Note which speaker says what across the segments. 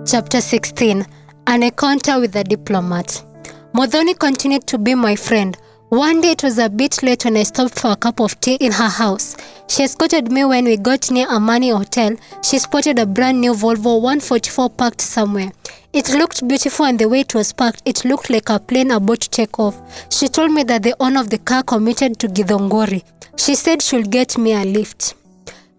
Speaker 1: Chapter 16. An Encounter with a Diplomat. Modhoni continued to be my friend. One day it was a bit late when I stopped for a cup of tea in her house. She escorted me when we got near Amani Hotel. She spotted a brand new Volvo 144 parked somewhere. It looked beautiful, and the way it was parked, it looked like a plane about to take off. She told me that the owner of the car committed to Githongori. She said she'll get me a lift.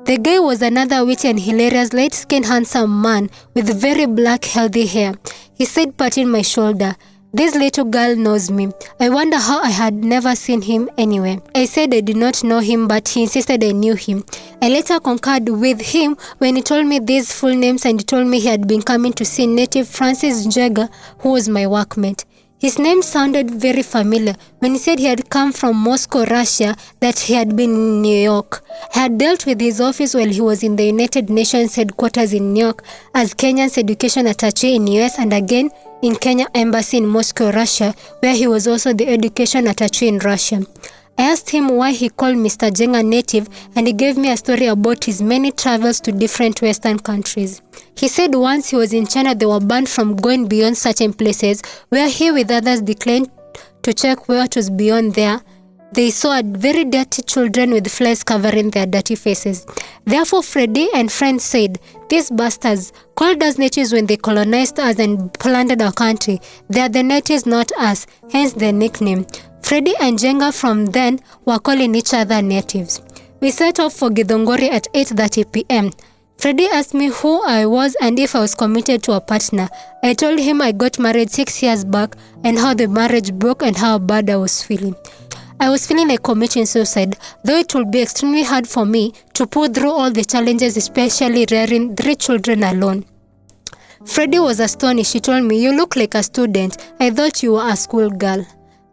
Speaker 1: The guy was another witty and hilarious, light-skinned, handsome man with very black, healthy hair. He said, patting my shoulder, "This little girl knows me." I wonder how I had never seen him anywhere. I said I did not know him, but he insisted I knew him. I later concurred with him when he told me these full names, and he told me he had been coming to see native Francis Njega, who was my workmate. His name sounded very familiar when he said he had come from Moscow, Russia, that he had been in New York. I had dealt with his office while he was in the United Nations headquarters in New York as Kenya's education attaché in US, and again in Kenya Embassy in Moscow, Russia, where he was also the education attaché in Russia. I asked him why he called Mr. Jenga native, and he gave me a story about his many travels to different Western countries. He said once he was in China, they were banned from going beyond certain places, where he with others declined to check what was beyond there. They saw very dirty children with flies covering their dirty faces. Therefore, Freddie and friends said, "These bastards called us natives when they colonized us and plundered our country. They are the natives, not us," hence the nickname. Freddie and Jenga from then were calling each other natives. We set off for Githongori at 8:30 p.m. Freddie asked me who I was and if I was committed to a partner. I told him I got married 6 years back and how the marriage broke and how bad I was feeling. I was feeling like committing suicide, though it would be extremely hard for me to pull through all the challenges, especially rearing 3 children alone. Freddie was astonished. He told me, "You look like a student. I thought you were a schoolgirl."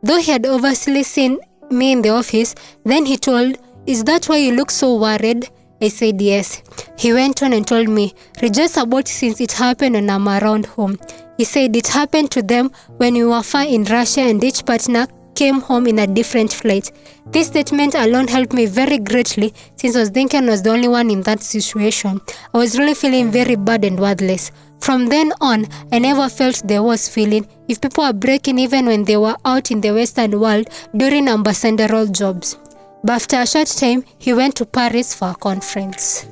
Speaker 1: Though he had obviously seen me in the office, then he told, "Is that why you look so worried?" I said yes. He went on and told me, "Rejoice about it since it happened when I'm around home." He said it happened to them when we were far in Russia and each partner came home in a different flight. This statement alone helped me very greatly since I was thinking I was the only one in that situation. I was really feeling very bad and worthless. From then on, I never felt the worst feeling if people were breaking even when they were out in the Western world during ambassadorial jobs. But after a short time, he went to Paris for a conference.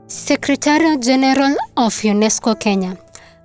Speaker 1: Secretary General of UNESCO Kenya.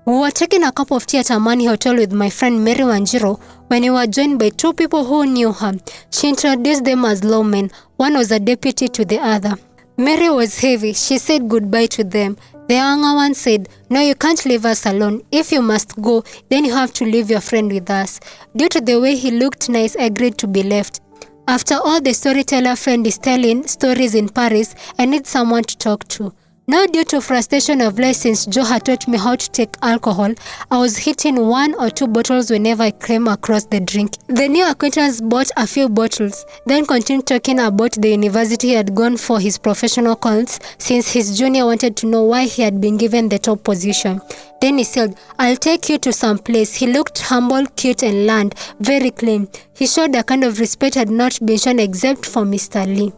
Speaker 1: We were taking a cup of tea at Amani Hotel with my friend Mary Wanjiro when we were joined by 2 people who knew her. She introduced them as lawmen. One was a deputy to the other. Mary was heavy. She said goodbye to them. The younger one said, "No, you can't leave us alone. If you must go, then you have to leave your friend with us." Due to the way he looked nice, I agreed to be left. After all the storyteller friend is telling stories in Paris, I need someone to talk to. Now, due to frustration of life since Joe had taught me how to take alcohol, I was hitting 1 or 2 bottles whenever I came across the drink. The new acquaintance bought a few bottles, then continued talking about the university he had gone for his professional calls since his junior wanted to know why he had been given the top position. Then he said, "I'll take you to some place." He looked humble, cute, and learned, very clean. He showed a kind of respect had not been shown except for Mr. Lee.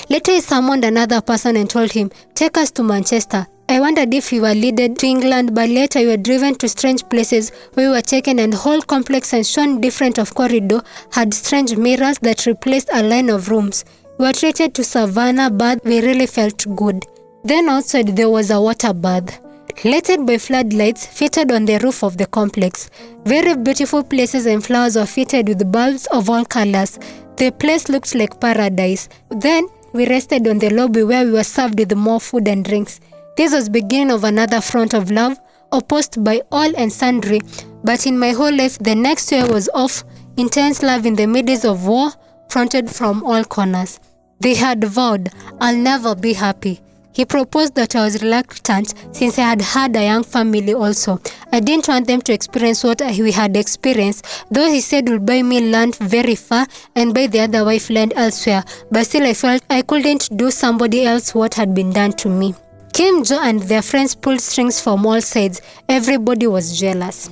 Speaker 1: Later he summoned another person and told him, "Take us to Manchester." I wondered if we were leaded to England, but later we were driven to strange places where we were taken, and whole complex and shown different of corridor had strange mirrors that replaced a line of rooms. We were treated to savannah bath. We really felt good. Then outside there was a water bath, lighted by floodlights fitted on the roof of the complex. Very beautiful places and flowers were fitted with bulbs of all colors. The place looked like paradise. Then we rested on the lobby where we were served with more food and drinks. This was beginning of another front of love, opposed by all and sundry. But in my whole life, the next year was of intense love in the midst of war, fronted from all corners. They had vowed, "I'll never be happy." He proposed that I was reluctant since I had had a young family also. I didn't want them to experience what we had experienced, though he said would buy me land very far and buy the other wife land elsewhere, but still I felt I couldn't do somebody else what had been done to me. Kim, Joe, and their friends pulled strings from all sides. Everybody was jealous.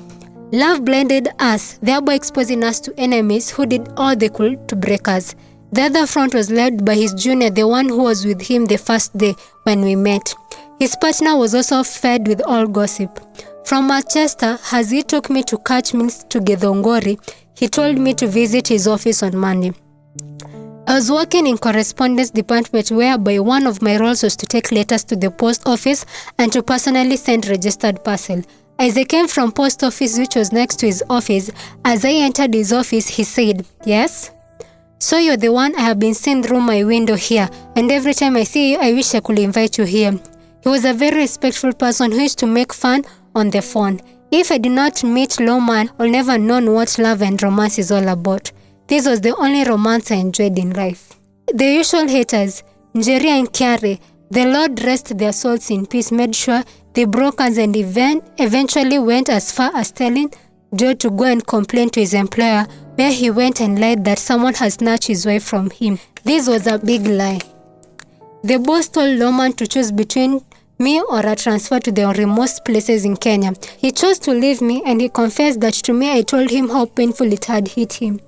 Speaker 1: Love blinded us, thereby exposing us to enemies who did all they could to break us. The other front was led by his junior, the one who was with him the first day when we met. His partner was also fed with all gossip. From Manchester, as he took me to catch meals to Githongori, he told me to visit his office on Monday. I was working in correspondence department whereby one of my roles was to take letters to the post office and to personally send registered parcel. As I came from post office which was next to his office, as I entered his office, he said, "Yes? So you're the one I have been seeing through my window here, and every time I see you, I wish I could invite you here." He was a very respectful person who used to make fun on the phone. If I did not meet Lawman, I'll never known what love and romance is all about. This was the only romance I enjoyed in life. The usual haters, Njeri and Kiare, the Lord rest their souls in peace, made sure they broke us and eventually went as far as telling Joe to go and complain to his employer, where he went and lied that someone has snatched his wife from him. This was a big lie. The boss told Lawman to choose between me or a transfer to the remote places in Kenya. He chose to leave me, and he confessed that to me I told him how painful it had hit him.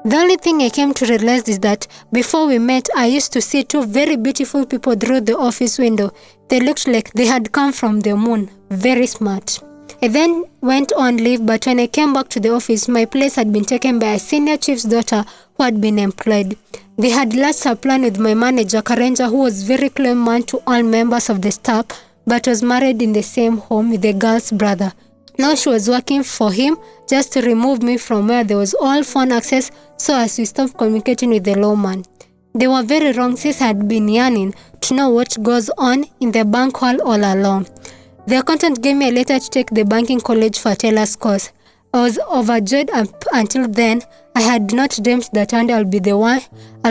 Speaker 1: The only thing I came to realize is that before we met, I used to see two very beautiful people through the office window. They looked like they had come from the moon. Very smart. I then went on leave, but when I came back to the office, my place had been taken by a senior chief's daughter who had been employed. They had latched a plan with my manager, Karenja, who was very close man to all members of the staff, but was married in the same home with the girl's brother. Now she was working for him just to remove me from where there was all phone access so as to stop communicating with the lawman. They were very wrong since I had been yearning to know what goes on in the bank hall all along. The accountant gave me a letter to take the banking college for a teller's course. I was overjoyed up until then. I had not dreamed that one day I'll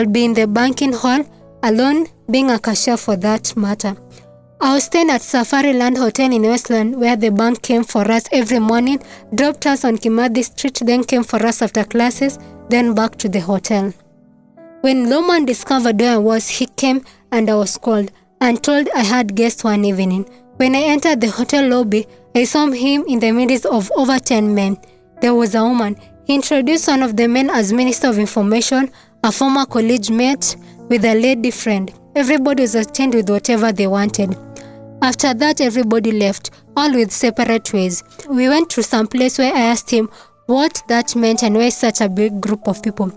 Speaker 1: be in the banking hall alone, being a cashier for that matter. I was staying at Safari Land Hotel in Westland, where the bank came for us every morning, dropped us on Kimathi Street, then came for us after classes, then back to the hotel. When Lawman discovered where I was, he came and I was called and told I had guests one evening. When I entered the hotel lobby, I saw him in the midst of over 10 men. There was a woman. He introduced one of the men as Minister of Information, a former college mate with a lady friend. Everybody was attended with whatever they wanted. After that, everybody left, all with separate ways. We went to some place where I asked him what that meant and why such a big group of people.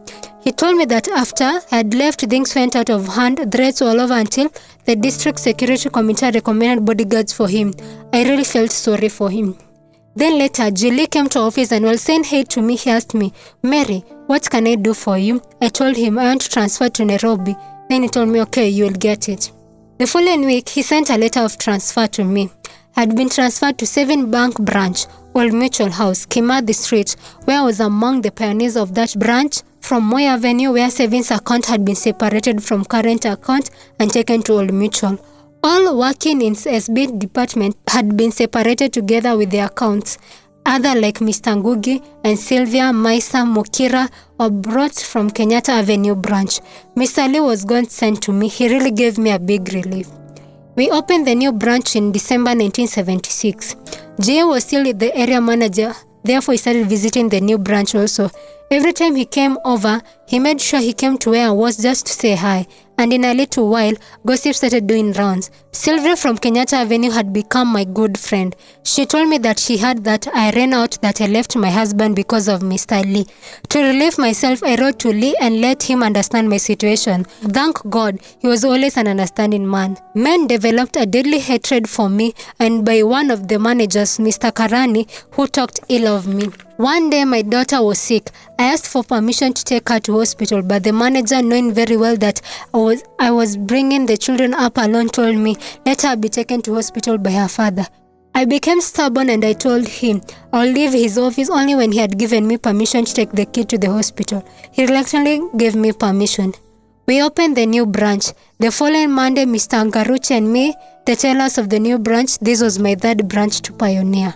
Speaker 1: He told me that after I had left, things went out of hand, threats all over until the district security committee recommended bodyguards for him. I really felt sorry for him. Then later, Julie came to office and while saying hey to me, he asked me, "Mary, what can I do for you?" I told him I want to transfer to Nairobi. Then he told me, "Okay, you'll get it." The following week, he sent a letter of transfer to me. I had been transferred to 7 Bank Branch, Old Mutual House, Kimathi Street, where I was among the pioneers of that branch, from Moi Avenue, where savings account had been separated from current account and taken to Old Mutual. All working in SB department had been separated together with their accounts. Other like Mr. Ngugi and Sylvia, Maisa, Mukira were brought from Kenyatta Avenue branch. Mr. Lee was going sent to me. He really gave me a big relief. We opened the new branch in December 1976. Jay was still the area manager, therefore he started visiting the new branch also. Every time he came over, he made sure he came to where I was just to say hi. And in a little while, gossip started doing rounds. Sylvia from Kenyatta Avenue had become my good friend. She told me that she heard that I ran out, that I left my husband because of Mr. Lee. To relieve myself, I wrote to Lee and let him understand my situation. Thank God, he was always an understanding man. Men developed a deadly hatred for me and by one of the managers, Mr. Karani, who talked ill of me. One day my daughter was sick. I asked for permission to take her to hospital, but the manager, knowing very well that I was bringing the children up alone, told me, let her be taken to hospital by her father. I became stubborn and I told him I'll leave his office only when he had given me permission to take the kid to the hospital. He reluctantly gave me permission. We opened the new branch. The following Monday, Mr. Angaruchi and me, the tellers of the new branch, this was my 3rd branch to pioneer.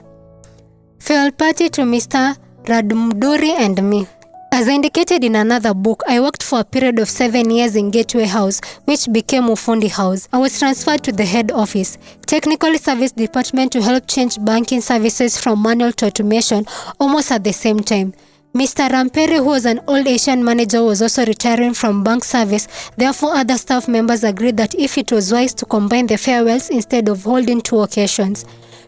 Speaker 1: Farewell party to Mr. Radmuduri and me. As indicated in another book, I worked for a period of 7 years in Gateway House, which became Ufundi House. I was transferred to the head office, Technical Service Department, to help change banking services from manual to automation almost at the same time. Mr. Ramperi, who was an old Asian manager, was also retiring from bank service. Therefore, other staff members agreed that if it was wise to combine the farewells instead of holding 2 occasions.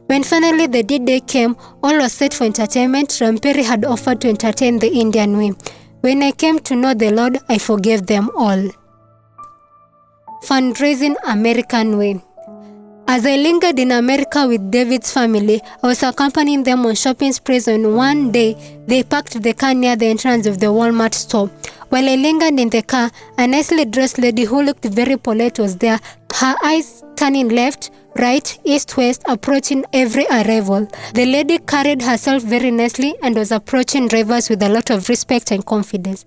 Speaker 1: When finally the D-Day came, all was set for entertainment. Ramperi had offered to entertain the Indian way. When I came to know the Lord, I forgave them all. Fundraising American way. As I lingered in America with David's family, I was accompanying them on shopping sprees when one day they parked the car near the entrance of the Walmart store. While I lingered in the car, a nicely dressed lady who looked very polite was there, her eyes turning left, right, east, west, approaching every arrival. The lady carried herself very nicely and was approaching drivers with a lot of respect and confidence.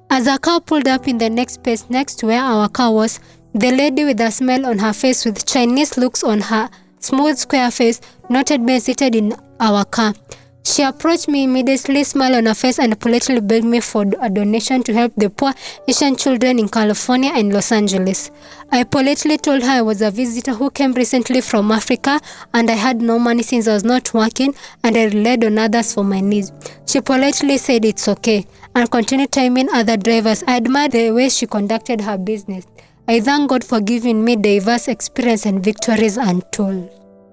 Speaker 1: As our car pulled up in the next space next to where our car was, the lady with a smile on her face with Chinese looks on her smooth square face noted me seated in our car. She approached me immediately, smiled on her face, and politely begged me for a donation to help the poor Asian children in California and Los Angeles. I politely told her I was a visitor who came recently from Africa and I had no money since I was not working and I relied on others for my needs. She politely said it's okay and continued timing other drivers. I admired the way she conducted her business. I thank God for giving me diverse experience and victories untold.